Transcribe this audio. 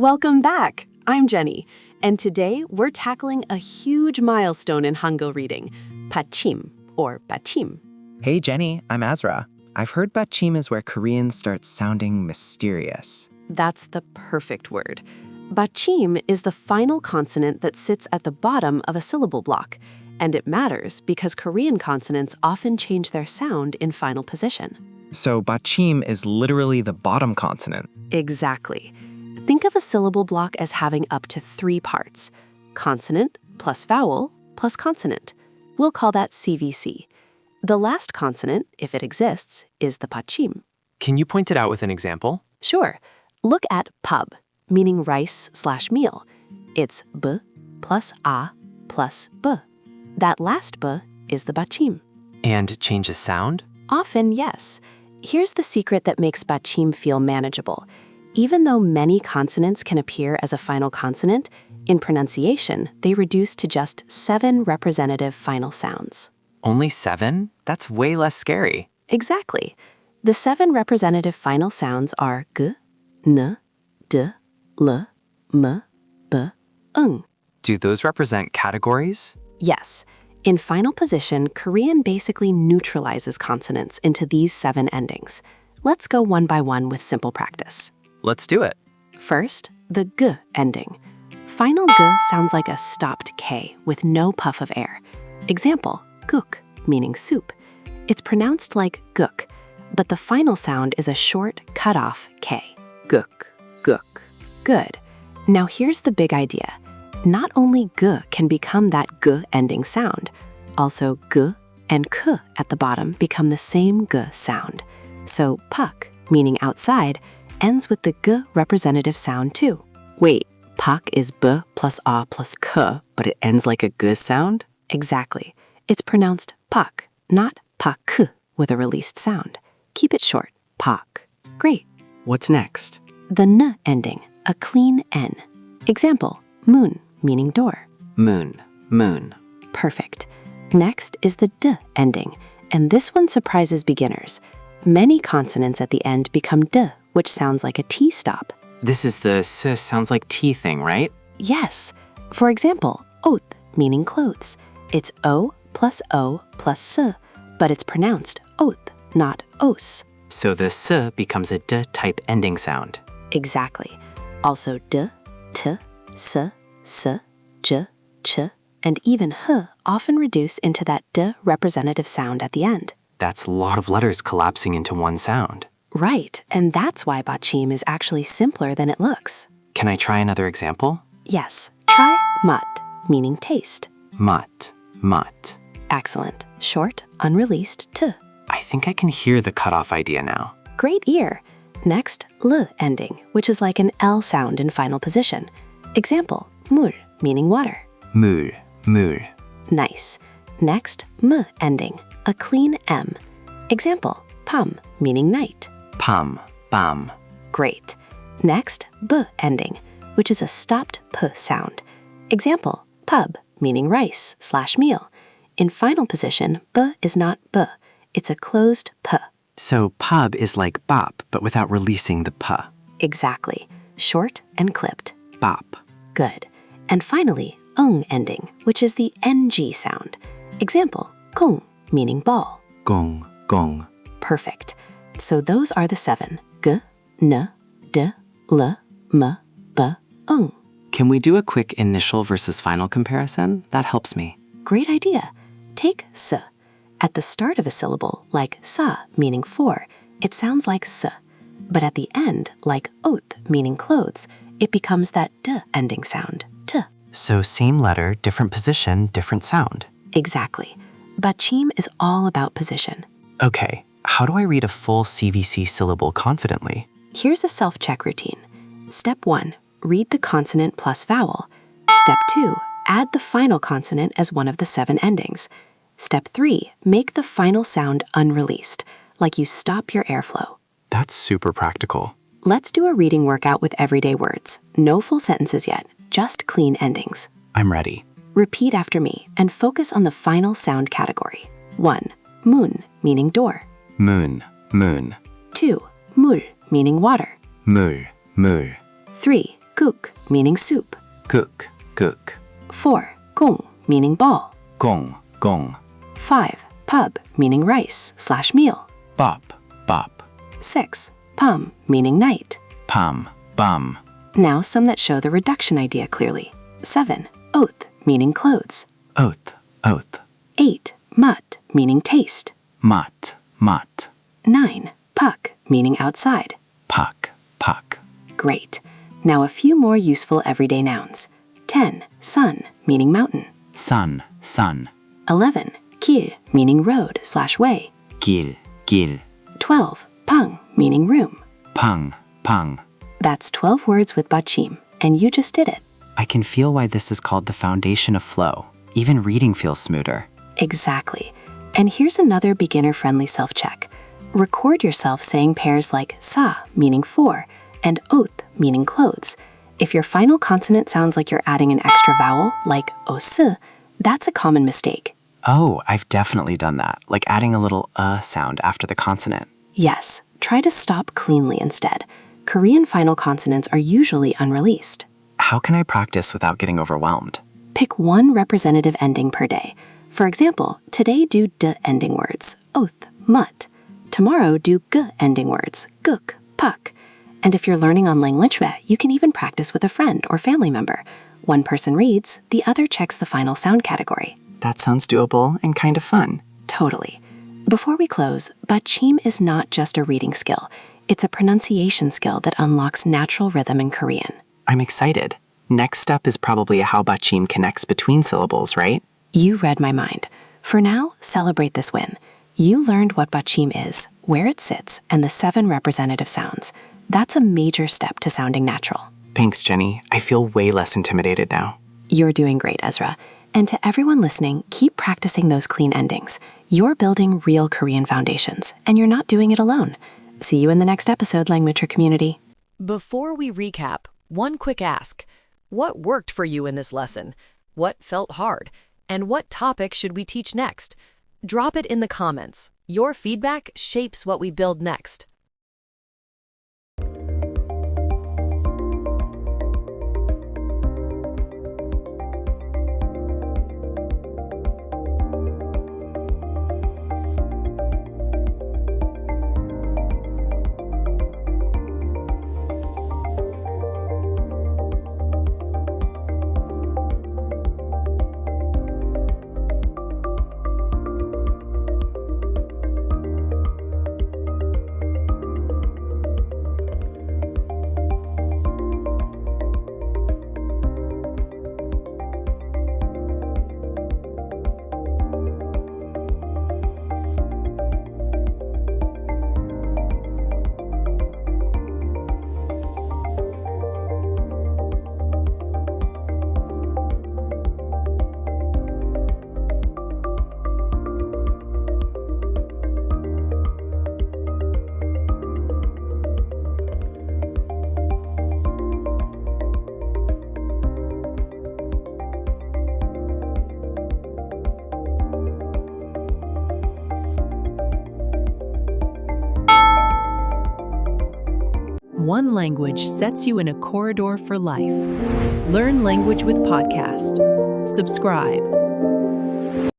Welcome back! I'm Jenny, and today we're tackling a huge milestone in Hangul reading, Batchim, or Batchim. Hey Jenny, I'm Azra. I've heard Batchim is where Koreans start sounding mysterious. That's the perfect word. Batchim is the final consonant that sits at the bottom of a syllable block, and it matters because Korean consonants often change their sound in final position. So Batchim is literally the bottom consonant. Exactly. Think of a syllable block as having up to 3 parts: consonant plus vowel plus consonant. We'll call that CVC. The last consonant, if it exists, is the Batchim. Can you point it out with an example? Sure. Look at pub, meaning rice/meal. It's b plus a plus b. That last b is the Batchim. And changes sound? Often, yes. Here's the secret that makes Batchim feel manageable. Even though many consonants can appear as a final consonant, in pronunciation, they reduce to just 7 representative final sounds. Only 7? That's way less scary. Exactly. The 7 representative final sounds are g, n, d, l, m, b, ng. Do those represent categories? Yes. In final position, Korean basically neutralizes consonants into these 7 endings. Let's go one by one with simple practice. Let's do it. First, the g ending. Final g sounds like a stopped K with no puff of air. Example, guk, meaning soup. It's pronounced like guk, but the final sound is a short, cut-off K. Guk, guk. Good. Now here's the big idea. Not only g can become that g ending sound, also g and k at the bottom become the same g sound. So pak, meaning outside, ends with the g representative sound too. Wait, pak is b plus a plus k, but it ends like a g sound? Exactly. It's pronounced pak, not pak with a released sound. Keep it short, pak. Great. What's next? The n ending, a clean n. Example, moon, meaning door. Moon, moon. Perfect. Next is the d ending, and this one surprises beginners. Many consonants at the end become d, which sounds like a T stop. This is the s sounds like T thing, right? Yes. For example, oath, meaning clothes. It's O plus s, but it's pronounced oath, not os. So the s becomes a d type ending sound. Exactly. Also d, t, s, j, ch, and even h often reduce into that d representative sound at the end. That's a lot of letters collapsing into one sound. Right, and that's why Batchim is actually simpler than it looks. Can I try another example? Yes, try mat, meaning taste. Mat, mat. Excellent. Short, unreleased t. I think I can hear the cutoff idea now. Great ear. Next, l ending, which is like an L sound in final position. Example, mur, meaning water. Mur, mur. Nice. Next, m ending, a clean M. Example, pam, meaning night. Pam, bam. Great. Next, b ending, which is a stopped p sound. Example, pub, meaning rice/meal. In final position, b is not b. It's a closed p. So pub is like bop, but without releasing the p. Exactly. Short and clipped. Bop. Good. And finally, ending, which is the ng sound. Example, gong, meaning ball. Gong, gong. Perfect. So those are the 7. G, n, d, l, m, b, ng. Can we do a quick initial versus final comparison? That helps me. Great idea. Take s. At the start of a syllable, like sa, meaning 4, it sounds like s. But at the end, like oath, meaning clothes, it becomes that d ending sound, t. So same letter, different position, different sound. Exactly. Batchim is all about position. Okay, how do I read a full CVC syllable confidently? Here's a self-check routine. Step 1, read the consonant plus vowel. Step 2, add the final consonant as one of the 7 endings. Step 3, make the final sound unreleased, like you stop your airflow. That's super practical. Let's do a reading workout with everyday words. No full sentences yet, just clean endings. I'm ready. Repeat after me and focus on the final sound category. 1, moon, meaning door. Moon, moon. 2, 물, meaning water. 물, 물. 3, guk, meaning soup. Guk, guk. 4. Gong, meaning ball. Gong, gong. 5. Pub, meaning rice/meal. Bop, bop. 6. Pum, meaning night. Pum, bum. Now some that show the reduction idea clearly. 7. Oath, meaning clothes. Oath, oath. 8. Mut, meaning taste. Mut, mut. 9. Puck, meaning outside. Puck, puck. Great. Now a few more useful everyday nouns. 10. Sun, meaning mountain. Sun, sun. 11. Kil, meaning road/way. Gil, gil. 12. Pang, meaning room. Pang, pang. That's 12 words with Batchim, and you just did it. I can feel why this is called the foundation of flow. Even reading feels smoother. Exactly. And here's another beginner-friendly self-check. Record yourself saying pairs like sa, meaning for, and oath, meaning clothes. If your final consonant sounds like you're adding an extra vowel, like os, that's a common mistake. Oh, I've definitely done that, like adding a little sound after the consonant. Yes, try to stop cleanly instead. Korean final consonants are usually unreleased. How can I practice without getting overwhelmed? Pick one representative ending per day. For example, today do d ending words, oath, mut. Tomorrow do g ending words, guk, puck. And if you're learning on Langlitchme, you can even practice with a friend or family member. One person reads, the other checks the final sound category. That sounds doable and kind of fun. Totally. Before we close, Batchim is not just a reading skill. It's a pronunciation skill that unlocks natural rhythm in Korean. I'm excited. Next step is probably how Batchim connects between syllables, right? You read my mind. For now, celebrate this win. You learned what Batchim is, where it sits, and the 7 representative sounds. That's a major step to sounding natural. Thanks, Jenny. I feel way less intimidated now. You're doing great, Ezra. And to everyone listening, keep practicing those clean endings. You're building real Korean foundations, and you're not doing it alone. See you in the next episode, Langmetra community. Before we recap, one quick ask. What worked for you in this lesson? What felt hard? And what topic should we teach next? Drop it in the comments. Your feedback shapes what we build next. One language sets you in a corridor for life. Learn language with podcast. Subscribe.